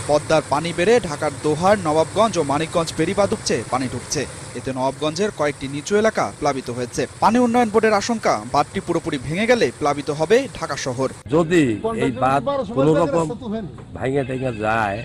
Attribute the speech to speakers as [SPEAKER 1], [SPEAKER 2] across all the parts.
[SPEAKER 1] পদ্মার পানি বেড়ে ঢাকার দোহার, নবাবগঞ্জ ও মানিকগঞ্জ বেড়িবাঁধছে পানি ঢুকছে। এতে নবাবগঞ্জের কয়েকটি নিচু এলাকা প্লাবিত হয়েছে। পানি উন্নয়ন বোর্ডের আশঙ্কা, বাঁধটি পুরোপুরি ভেঙে গেলে প্লাবিত হবে ঢাকা শহর।
[SPEAKER 2] যদি এই বাঁধ কোনো রকম ভাঙে টেঙে যায়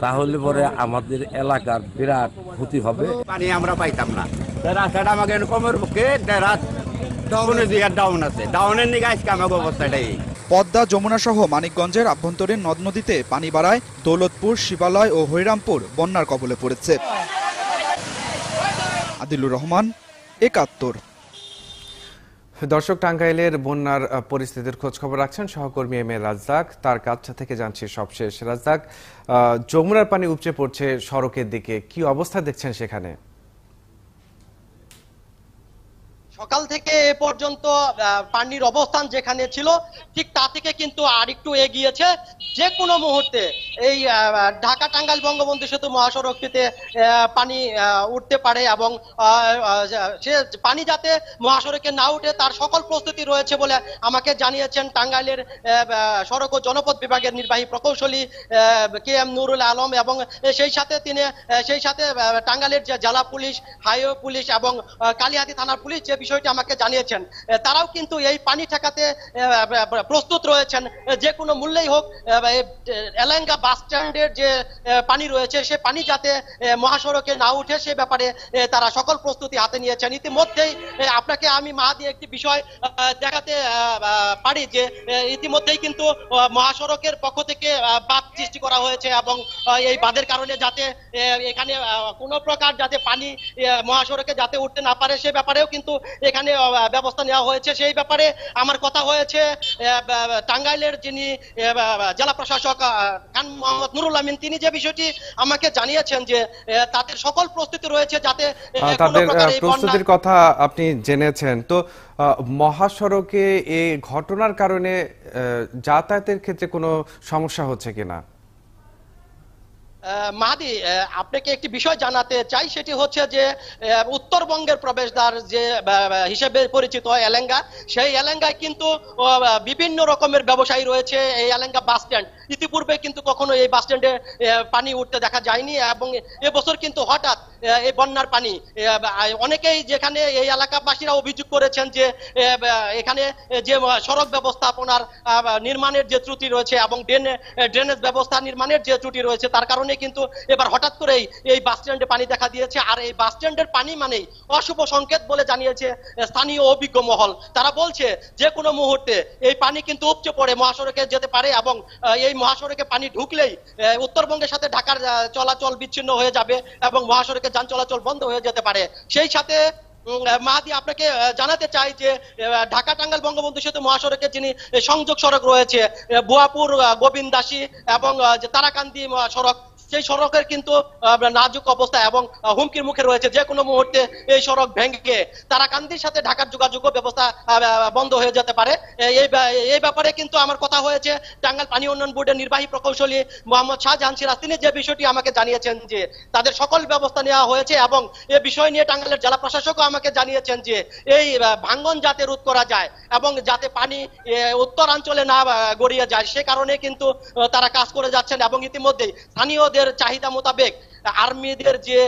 [SPEAKER 2] তাহলে পরে আমাদের এলাকার বিরাট ক্ষতি হবে।
[SPEAKER 3] পানি আমরা পাইতাম না, রাস্তাটা আমাকে কমের পক্ষে ডাউন আছে, ডাউনের নিকে আজকে আমাকে অবস্থাটাই।
[SPEAKER 1] পদ্মা, যমুনা সহ মানিকগঞ্জের আভ্যন্তরীণ নদ নদীতে পানি বাড়ায় দৌলতপুর, শিবালয় ও হরিরামপুর বন্যার কবলে পড়েছে। আদিলুর রহমান, একাত্তর।
[SPEAKER 4] দর্শক, টাঙ্গাইলের বন্যার পরিস্থিতির খোঁজ খবর রাখছেন সহকর্মী এম এ রাজ্জাক। তার কাছে থেকে জানছি সবশেষ। রাজ্জাক, যমুনার পানি উপচে পড়ছে সড়কের দিকে, কি অবস্থা দেখছেন সেখানে?
[SPEAKER 5] সকাল থেকে এ পর্যন্ত পানির অবস্থান যেখানে ছিল ঠিক তা থেকে কিন্তু আরেকটু এগিয়েছে। যে কোনো মুহূর্তে এই ঢাকা টাঙ্গাইল বঙ্গবন্ধু সেতু মহাসড়কটিতে পানি উঠতে পারে এবং সে পানি যাতে মহাসড়কে না উঠে তার সকল প্রস্তুতি রয়েছে বলে আমাকে জানিয়েছেন টাঙ্গাইলের সড়ক ও জনপথ বিভাগের নির্বাহী প্রকৌশলী কে এম নুরুল আলম। এবং সেই সাথে টাঙ্গাইলের যে জেলা পুলিশ, হাইওয়ে পুলিশ এবং কালিহাতী থানার পুলিশ যে বিষয়টি আমাকে জানিয়েছেন, তারাও কিন্তু এই পানি ঠেকাতে প্রস্তুত রয়েছেন। যে কোনো মূল্যেই হোক এলাঙ্গা বাস স্ট্যান্ডের যে পানি রয়েছে সে পানি যাতে মহাসড়কে না উঠে সে ব্যাপারে তারা সকল প্রস্তুতি হাতে নিয়েছেন। ইতিমধ্যেই আপনাকে আমি মাহাদি একটি বিষয় দেখাতে পারি যে ইতিমধ্যেই কিন্তু মহাসড়কের পক্ষ থেকে বাঁধ সৃষ্টি করা হয়েছে এবং এই বাঁধের কারণে যাতে এখানে কোনো প্রকার যাতে পানি মহাসড়কে যাতে উঠতে না পারে সে ব্যাপারেও কিন্তু এখানে ব্যবস্থা নেওয়া হয়েছে। সেই ব্যাপারে আমার কথা হয়েছে টাঙ্গাইলের যিনি জেলা প্রশাসক খান মোহাম্মদ নুরুল আমিন, তিনি যে বিষয়টি আমাকে জানিয়েছেন যে তাদের সকল প্রস্তুতি রয়েছে যাতে
[SPEAKER 4] তাদের প্রস্তুতির কথা আপনি জেনেছেন। তো মহাসড়কে এই ঘটনার কারণে যাতায়াতের ক্ষেত্রে কোনো সমস্যা হচ্ছে কিনা?
[SPEAKER 5] মাহাদি, আপনাকে একটি বিষয় জানাতে চাই, সেটি হচ্ছে যে উত্তরবঙ্গের প্রবেশদ্বার যে হিসেবে পরিচিত এলেঙ্গা, সেই এলেঙ্গায় কিন্তু বিভিন্ন রকমের ব্যবসায়ী রয়েছে। এই এলেঙ্গা বাস স্ট্যান্ড ইতিপূর্বে কিন্তু কখনো এই বাস স্ট্যান্ডে পানি উঠতে দেখা যায়নি এবং এবছর কিন্তু হঠাৎ এই বন্যার পানি অনেকেই যেখানে এই এলাকাবাসীরা অভিযোগ করেছেন যে এখানে যে সড়ক ব্যবস্থাপনার নির্মাণের যে ত্রুটি রয়েছে এবং ড্রেনেজ ব্যবস্থা নির্মাণের যে ত্রুটি রয়েছে তার কারণে কিন্তু এবার হঠাৎ করেই এই বাস স্ট্যান্ডে পানি দেখা দিয়েছে। আর এই বাস স্ট্যান্ডের পানি মানেই অশুভ সংকেত বলে জানিয়েছে স্থানীয় অভিজ্ঞ মহল। তারা বলছে যে কোনো মুহূর্তে এই পানি কিন্তু উপচে পড়ে মহাসড়কে যেতে পারে এবং এই মহাসড়কে পানি ঢুকলেই উত্তরবঙ্গের সাথে ঢাকার চলাচল বিচ্ছিন্ন হয়ে যাবে এবং মহাসড়কে যান চলাচল বন্ধ হয়ে যেতে পারে। সেই সাথে মাহাদি, আপনাকে জানাতে চাই যে ঢাকা টাঙ্গাইল বঙ্গবন্ধু সেতু মহাসড়কে যিনি সংযোগ সড়ক রয়েছে বুয়াপুর, গোবিন্দাসী এবং তারাকান্দি সড়ক, সেই সড়কের কিন্তু নাজুক অবস্থা এবং হুমকির মুখে রয়েছে। যে কোনো মুহূর্তে এই সড়ক ভেঙে তারাকান্দির সাথে ঢাকার যোগাযোগ ব্যবস্থা বন্ধ হয়ে যেতে পারে। এই ব্যাপারে কিন্তু আমার কথা হয়েছে টাঙ্গাইল পানি উন্নয়ন বোর্ডের নির্বাহী প্রকৌশলী মোহাম্মদ শাহজাহান সিরাজ। তিনি যে বিষয়টি আমাকে জানিয়েছেন যে তাদের সকল ব্যবস্থা নেওয়া হয়েছে এবং এই বিষয় নিয়ে টাঙ্গাইলের জেলা প্রশাসকও আমাকে জানিয়েছেন যে এই ভাঙ্গন যাতে রোধ করা যায় এবং যাতে পানি উত্তরাঞ্চলে না গড়িয়ে যায় সে কারণে কিন্তু তারা কাজ করে যাচ্ছেন। এবং ইতিমধ্যে স্থানীয়দের চাহিদা মোতাবেক আর্মিদের যে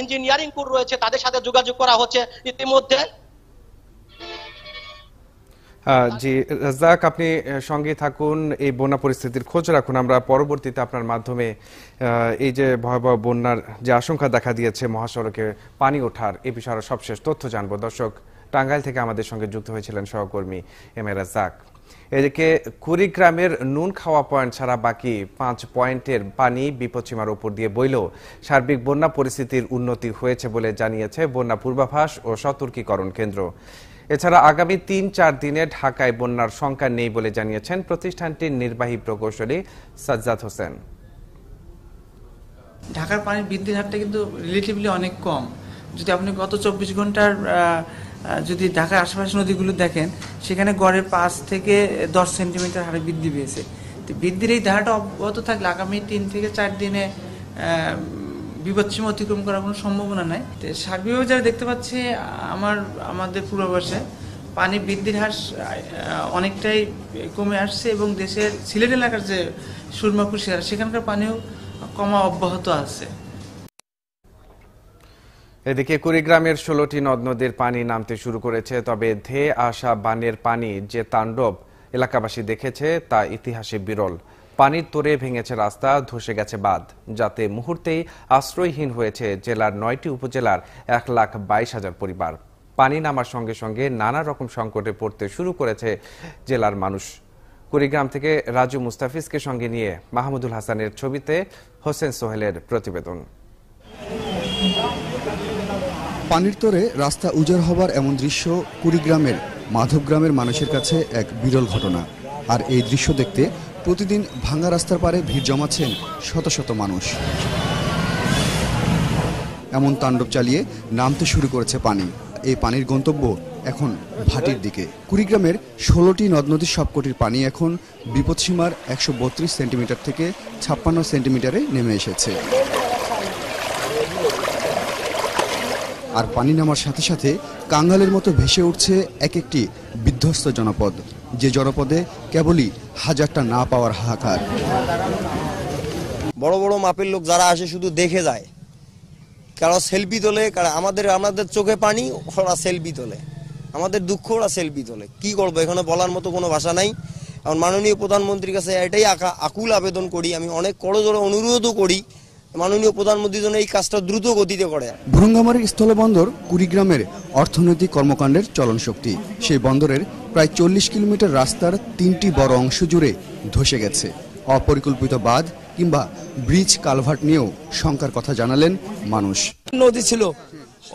[SPEAKER 5] ইঞ্জিনিয়ারিং কোর রয়েছে তাদের সাথে যোগাযোগ করা হচ্ছে ইতিমধ্যে।
[SPEAKER 4] জি রাজ্জাক, আপনি সঙ্গে থাকুন, এই বন্যা পরিস্থিতির খোঁজ রাখুন। আমরা পরবর্তীতে আপনার মাধ্যমে এই যে ভয়াবহ বন্যার যে আশঙ্কা দেখা দিয়েছে মহাসড়কে পানি ওঠার এই বিষয়ে সবশেষ তথ্য জানবো। দর্শক, টাঙ্গাইল থেকে আমাদের সঙ্গে যুক্ত হয়েছিলেন সহকর্মী এম এ রাজ্জাক। এদিকে কুড়িগ্রামের নুন খাওয়া পয়েন্ট ছাড়া বাকি 5 পয়েন্টের পানি বিপদসীমার উপর দিয়ে বইলেও সার্বিক বন্যা পরিস্থিতির উন্নতি হয়েছে বলে জানিয়েছে বন্যা পূর্বাভাস ও সতর্কীকরণ কেন্দ্র। এছাড়া আগামী ৩-৪ দিনে ঢাকায় বন্যার শঙ্কা নেই বলে জানিয়েছেন প্রতিষ্ঠানটির নির্বাহী প্রকৌশলী সাজ্জাদ হোসেন।
[SPEAKER 6] ঢাকার পানির বৃদ্ধির হারটা কিন্তু রিলেটিভলি অনেক কম। যদি আপনি গত 24 ঘন্টার যদি ঢাকার আশেপাশে নদীগুলো দেখেন সেখানে গড়ে 5 থেকে 10 সেন্টিমিটার হারে বৃদ্ধি পেয়েছে। তো বৃদ্ধির এই ধারাটা অব্যাহত থাকলে আগামী 3 থেকে 4 দিনে বিপদসীমা অতিক্রম করার কোনো সম্ভাবনা নাই। সার্বিকভাবে যারা দেখতে পাচ্ছে আমাদের পূর্বাভাসে পানি বৃদ্ধির হার অনেকটাই কমে আসছে এবং দেশের সিলেট এলাকার যে সুরমা কুশিয়ারা সেখানকার পানিও কমা অব্যাহত আছে।
[SPEAKER 4] এদিকে কুড়িগ্রামের 16টি নদ নদীর পানি নামতে শুরু করেছে, তবে ধেয়ে আসা বানের পানি যে তাণ্ডব এলাকাবাসী দেখেছে তা ইতিহাসে বিরল। পানির তোরে ভেঙেছে রাস্তা, ধসে গেছে বাঁধ, যাতে মুহূর্তেই আশ্রয়হীন হয়েছে জেলার 9টি উপজেলার 1,22,000 পরিবার। পানি নামার সঙ্গে সঙ্গে নানা রকম সংকটে পড়তে শুরু করেছে জেলার মানুষ। কুড়িগ্রাম থেকে রাজু মুস্তাফিজকে সঙ্গে নিয়ে মাহমুদুল হাসানের ছবিতে হোসেন সোহেলের প্রতিবেদন।
[SPEAKER 7] পানির তোরে রাস্তা উজাড় হবার এমন দৃশ্য কুড়িগ্রামের মাধবগ্রামের মানুষের কাছে এক বিরল ঘটনা। আর এই দৃশ্য দেখতে প্রতিদিন ভাঙা রাস্তার পারে ভিড় জমাচ্ছেন শত শত মানুষ। এমন তাণ্ডব চালিয়ে নামতে শুরু করেছে পানি। এই পানির গন্তব্য এখন ভাটির দিকে। কুড়িগ্রামের 16টি নদ নদীর সবকটির পানি এখন বিপদসীমার 132 সেন্টিমিটার থেকে 56 সেন্টিমিটারে নেমে এসেছে। আর পানি নামার সাথে সাথে কাঙ্গালের মতো ভেসে উঠছে এক একটি বিধ্বস্ত জনপদ, যে জনপদে কেবলই হাজারটা না পাওয়ার হাহাকার।
[SPEAKER 8] বড় বড় মাপের লোক যারা আসে শুধু দেখে যায়, কারো সেলফি তোলে, আমাদের চোখে পানি, ওরা সেলফি তোলে, আমাদের দুঃখ ওরা সেলফি তোলে। কি করবো, এখানে বলার মতো কোনো ভাষা নাই। এখন মাননীয় প্রধানমন্ত্রীর কাছে এটাই আকুল আবেদন করি, আমি অনেক করজোড়ে অনুরোধও করি মাননীয় প্রধানমন্ত্রী যেন এই কাজটা দ্রুত গতিতে করে।
[SPEAKER 7] ভুরুঙ্গামারীর স্থলবন্দর কুড়িগ্রামের অর্থনৈতিক কর্মকাণ্ডের চলন শক্তি। সেই বন্দরের প্রায় 40 কিলোমিটার রাস্তার 3টি বড় অংশ জুড়ে ধসে গেছে। অপরিকল্পিত বাঁধ কিংবা ব্রিজ কালভার্ট নিয়েও শঙ্কার কথা জানালেন মানুষ।
[SPEAKER 9] নদী ছিল,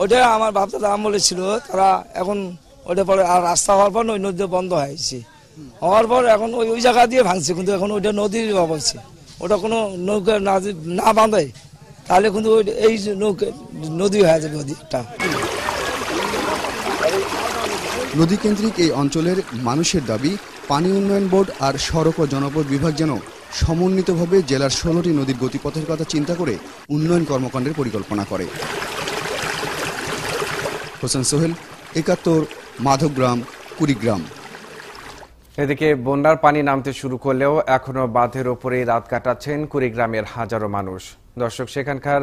[SPEAKER 9] ওটা আমার বাপ দাদা আমলে ছিল, তারা এখন ওটা পরে আর রাস্তা হওয়ার পর ওই নদী বন্ধ হয়েছে, হওয়ার পর এখন ওই জায়গা দিয়ে ভাঙছে, কিন্তু এখন ওইটা নদীর অবস্থা, ওটা কোনো নৌকা না বাঁধে তাহলে কিন্তু এই নদী হয়ে যাবে একটা।
[SPEAKER 7] নদীকেন্দ্রিক এই অঞ্চলের মানুষের দাবি, পানি উন্নয়ন বোর্ড আর সড়ক ও জনপদ বিভাগ যেন সমন্বিতভাবে জেলার 16টি নদীর গতিপথের কথা চিন্তা করে উন্নয়ন কর্মকাণ্ডের পরিকল্পনা করে। হোসেন সোহেল, 71, মাধবগ্রাম, কুড়িগ্রাম।
[SPEAKER 4] এদিকে বন্যার পানি নামতে শুরু করলেও এখনো বাঁধের ওপরেই রাত কাটাচ্ছেন কুড়িগ্রামের হাজারো মানুষ। দর্শক, সেখানকার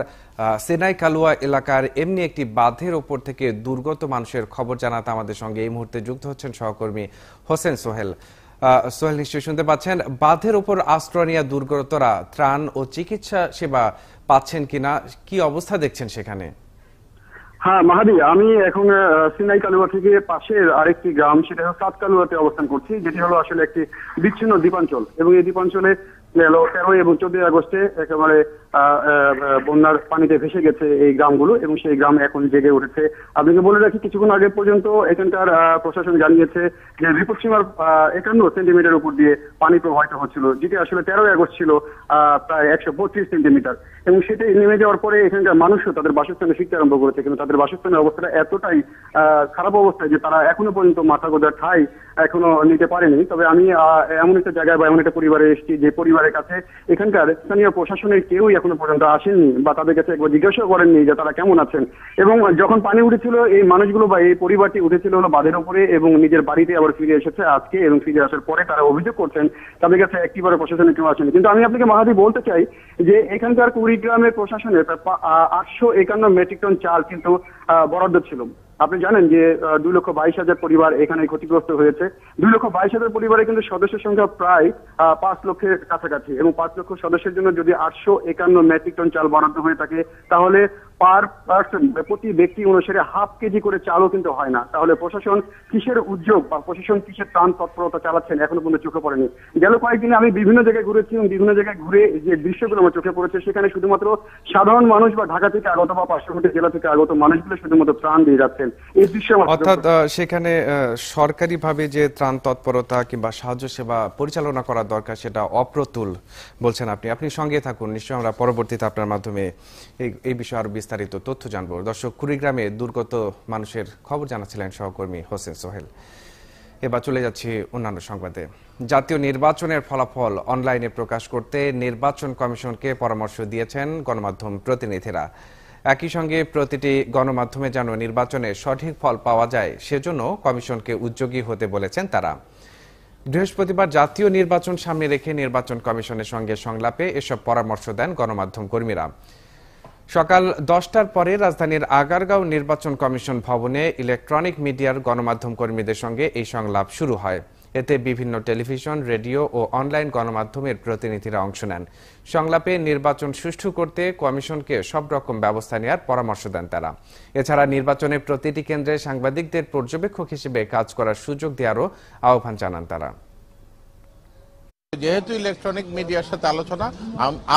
[SPEAKER 4] সেনাই কালুয়া এলাকার এমনি একটি বাঁধের ওপর থেকে দুর্গত মানুষের খবর জানাতে আমাদের সঙ্গে এই মুহূর্তে যুক্ত হচ্ছেন সহকর্মী হোসেন সোহেল। সোহেল, নিশ্চয়ই শুনতে পাচ্ছেন, বাঁধের ওপর আশ্রয় নেওয়া দুর্গতরা ত্রাণ ও চিকিৎসা সেবা পাচ্ছেন কিনা, কি অবস্থা দেখছেন সেখানে?
[SPEAKER 10] হ্যাঁ মাহাদি, আমি এখন সিনাই কালুয়া থেকে পাশের আরেকটি গ্রাম, সেটা হলো সাত কালুয়াতে অবস্থান করছি, যেটি হলো আসলে একটি বিচ্ছিন্ন দ্বীপাঞ্চল। এবং এই দ্বীপাঞ্চলে 13 এবং 14 আগস্টে একেবারে বন্যার পানিতে ভেসে গেছে এই গ্রামগুলো, এবং সেই গ্রাম এখন জেগে উঠেছে। আপনাকে বলে রাখি, কিছুক্ষণ আগে পর্যন্ত এখানকার প্রশাসন জানিয়েছে যে বিপদসীমার 51 সেন্টিমিটার উপর দিয়ে পানি প্রবাহিত হচ্ছিল, যেটি আসলে 13 আগস্ট ছিল প্রায় 132 সেন্টিমিটার। এবং সেটাই নেমে যাওয়ার পরে এখানকার মানুষও তাদের বাসস্থানে ফিরতে আরম্ভ করেছে, কিন্তু তাদের বাসস্থানের অবস্থাটা এতটাই খারাপ অবস্থায় যে তারা এখনো পর্যন্ত মাথা গোঁজার ঠাঁই এখনো নিতে পারেনি। তবে আমি এমন একটা জায়গায় বা এমন একটা পরিবারে এসেছি যে পরিবারের কাছে এখানকার স্থানীয় প্রশাসনের কেউই এখনো পর্যন্ত আসেননি বা তাদের কাছে একবার জিজ্ঞাসা করেননি যে তারা কেমন আছেন। এবং যখন পানি উঠেছিল, এই মানুষগুলো বা এই পরিবারটি উঠেছিল হলো বাঁধের উপরে এবং নিজের বাড়িতে আবার ফিরে এসেছে আজকে, এবং ফিরে আসার পরে তারা অভিযোগ করছেন তাদের কাছে একটিবারে প্রশাসনের কেউ আসেনি। কিন্তু আমি আপনাকে মাহাদি বলতে চাই যে এখানকার কুড়িগ্রামের প্রশাসনের 851 মেট্রিক টন চাল কিন্তু বরাদ্দ ছিল। আপনি জানেন যে 2,22,000 পরিবার এখানে ক্ষতিগ্রস্ত হয়েছে। 2,22,000 পরিবারে কিন্তু সদস্যের সংখ্যা প্রায় 5 লক্ষের কাছাকাছি, এবং 5 লক্ষ সদস্যের জন্য যদি 851 মেট্রিক টন চাল বরাদ্দ হয়ে থাকে, তাহলে পার পার্সন প্রতি ব্যক্তি অনুসারে হাফ কেজি করে চালও কিন্তু হয় না। তাহলে প্রশাসন কিসের উদ্যোগ বা প্রশাসন কিসের ত্রাণ তৎপরতা চালাচ্ছেন এখনো পর্যন্ত চোখে পড়েনি। গেল কয়েকদিনে আমি বিভিন্ন জায়গায় ঘুরেছি এবং বিভিন্ন জায়গায় ঘুরে যে দৃশ্যগুলো আমার চোখে পড়েছে, সেখানে শুধুমাত্র সাধারণ মানুষ বা ঢাকা থেকে আগত বা পার্শ্ববর্তী জেলা থেকে আগত মানুষগুলো শুধুমাত্র ত্রাণ দিয়ে যাচ্ছেন। এই দৃশ্য
[SPEAKER 4] অর্থাৎ সেখানে সরকারিভাবে যে ত্রাণ তৎপরতা কিংবা সাহায্য সেবা পরিচালনা করা দরকার সেটা অপ্রতুল বলছেন আপনি। আপনি সঙ্গে থাকুন, নিশ্চয়ই আমরা পরবর্তীতে আপনার মাধ্যমে এই বিষয়ে আরো বিস্তারিত তথ্য জানবো। দর্শক, কুড়িগ্রামে দুর্গত মানুষের খবর জানাচ্ছিলেন সহকর্মী হোসেন সোহেল। এবার চলে যাচ্ছি অন্যান্য সংবাদে। জাতীয় নির্বাচনের ফলাফল অনলাইনে প্রকাশ করতে নির্বাচন কমিশনকে পরামর্শ দিয়েছেন গণমাধ্যম প্রতিনিধিরা। একই সঙ্গে প্রতিটি গণমাধ্যমে যেন নির্বাচনে সঠিক ফল পাওয়া যায় সেজন্য কমিশনকে উদ্যোগী হতে বলেছেন তারা। বৃহস্পতিবার জাতীয় নির্বাচন সামনে রেখে নির্বাচন কমিশনের সঙ্গে সংলাপে এসব পরামর্শ দেন গণমাধ্যম কর্মীরা। সকাল 10টার পরে রাজধানীর আগারগাঁও নির্বাচন কমিশন ভবনে ইলেকট্রনিক মিডিয়ার গণমাধ্যম কর্মীদের সঙ্গে এই সংলাপ শুরু হয়। এতে বিভিন্ন টেলিভিশন, রেডিও ও অনলাইন গণমাধ্যমের প্রতিনিধিরা অংশ নেন। সংলাপে নির্বাচন সুষ্ঠু করতে কমিশনকে সব রকম ব্যবস্থা নেওয়ার পরামর্শ দেন তারা। এছাড়া নির্বাচনে প্রতিটি কেন্দ্রে সাংবাদিকদের পর্যবেক্ষক হিসেবে কাজ করার সুযোগ দেওয়ারও আহ্বান জানান তারা।
[SPEAKER 11] যেহেতু ইলেকট্রনিক মিডিয়ার সাথে আলোচনা,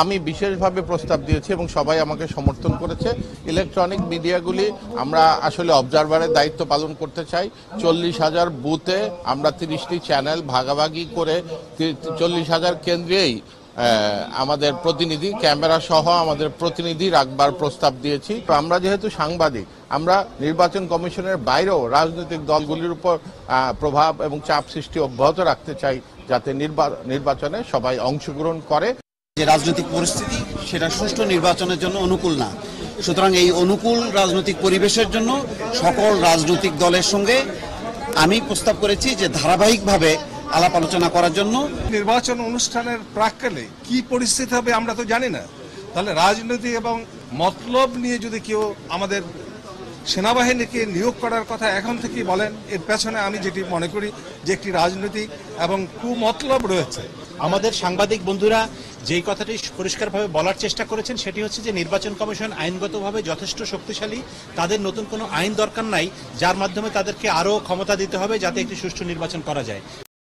[SPEAKER 11] আমি বিশেষভাবে প্রস্তাব দিয়েছি এবং সবাই আমাকে সমর্থন করেছে। ইলেকট্রনিক মিডিয়াগুলি আমরা আসলে অবজারভারের দায়িত্ব পালন করতে চাই। 40,000 বুথে আমরা 30টি চ্যানেল ভাগাভাগি করে 40,000 কেন্দ্রেই আমাদের প্রতিনিধি, ক্যামেরা সহ আমাদের প্রতিনিধি রাখবার প্রস্তাব দিয়েছি। তো আমরা যেহেতু সাংবাদিক, আমরা নির্বাচন কমিশনের বাইরেও রাজনৈতিক দলগুলির উপর প্রভাব এবং চাপ সৃষ্টি অব্যাহত রাখতে চাই, যাতে নির্বাচনে সবাই অংশগ্রহণ করে।
[SPEAKER 12] যে রাজনৈতিক পরিস্থিতি সেটা সুষ্ঠু নির্বাচনের জন্য অনুকূল না, সুতরাং এই অনুকূল রাজনৈতিক পরিবেশের জন্য সকল রাজনৈতিক দলের সঙ্গে আমি প্রস্তাব করেছি যে ধারাবাহিকভাবে আলাপ আলোচনা করার জন্য।
[SPEAKER 13] নির্বাচন অনুষ্ঠানের প্রাক্কালে কি পরিস্থিতি হবে আমরা তো জানি না, তাহলে রাজনীতি এবং মতলব নিয়ে যদি কেউ আমাদের সেনাবাহিনীকে নিয়োগ করার কথা এখন থেকেই বলেন, এর পেছনে আমি যেটি মনে করি যে একটি রাজনৈতিক এবং কুমতলব রয়েছে।
[SPEAKER 14] আমাদের সাংবাদিক বন্ধুরা যেই কথাটি পরিষ্কারভাবে বলার চেষ্টা করেছেন সেটি হচ্ছে যে নির্বাচন কমিশন আইনগতভাবে যথেষ্ট শক্তিশালী, তাদের নতুন কোনো আইন দরকার নাই যার মাধ্যমে তাদেরকে আরও ক্ষমতা দিতে হবে যাতে একটি সুষ্ঠু নির্বাচন করা যায়।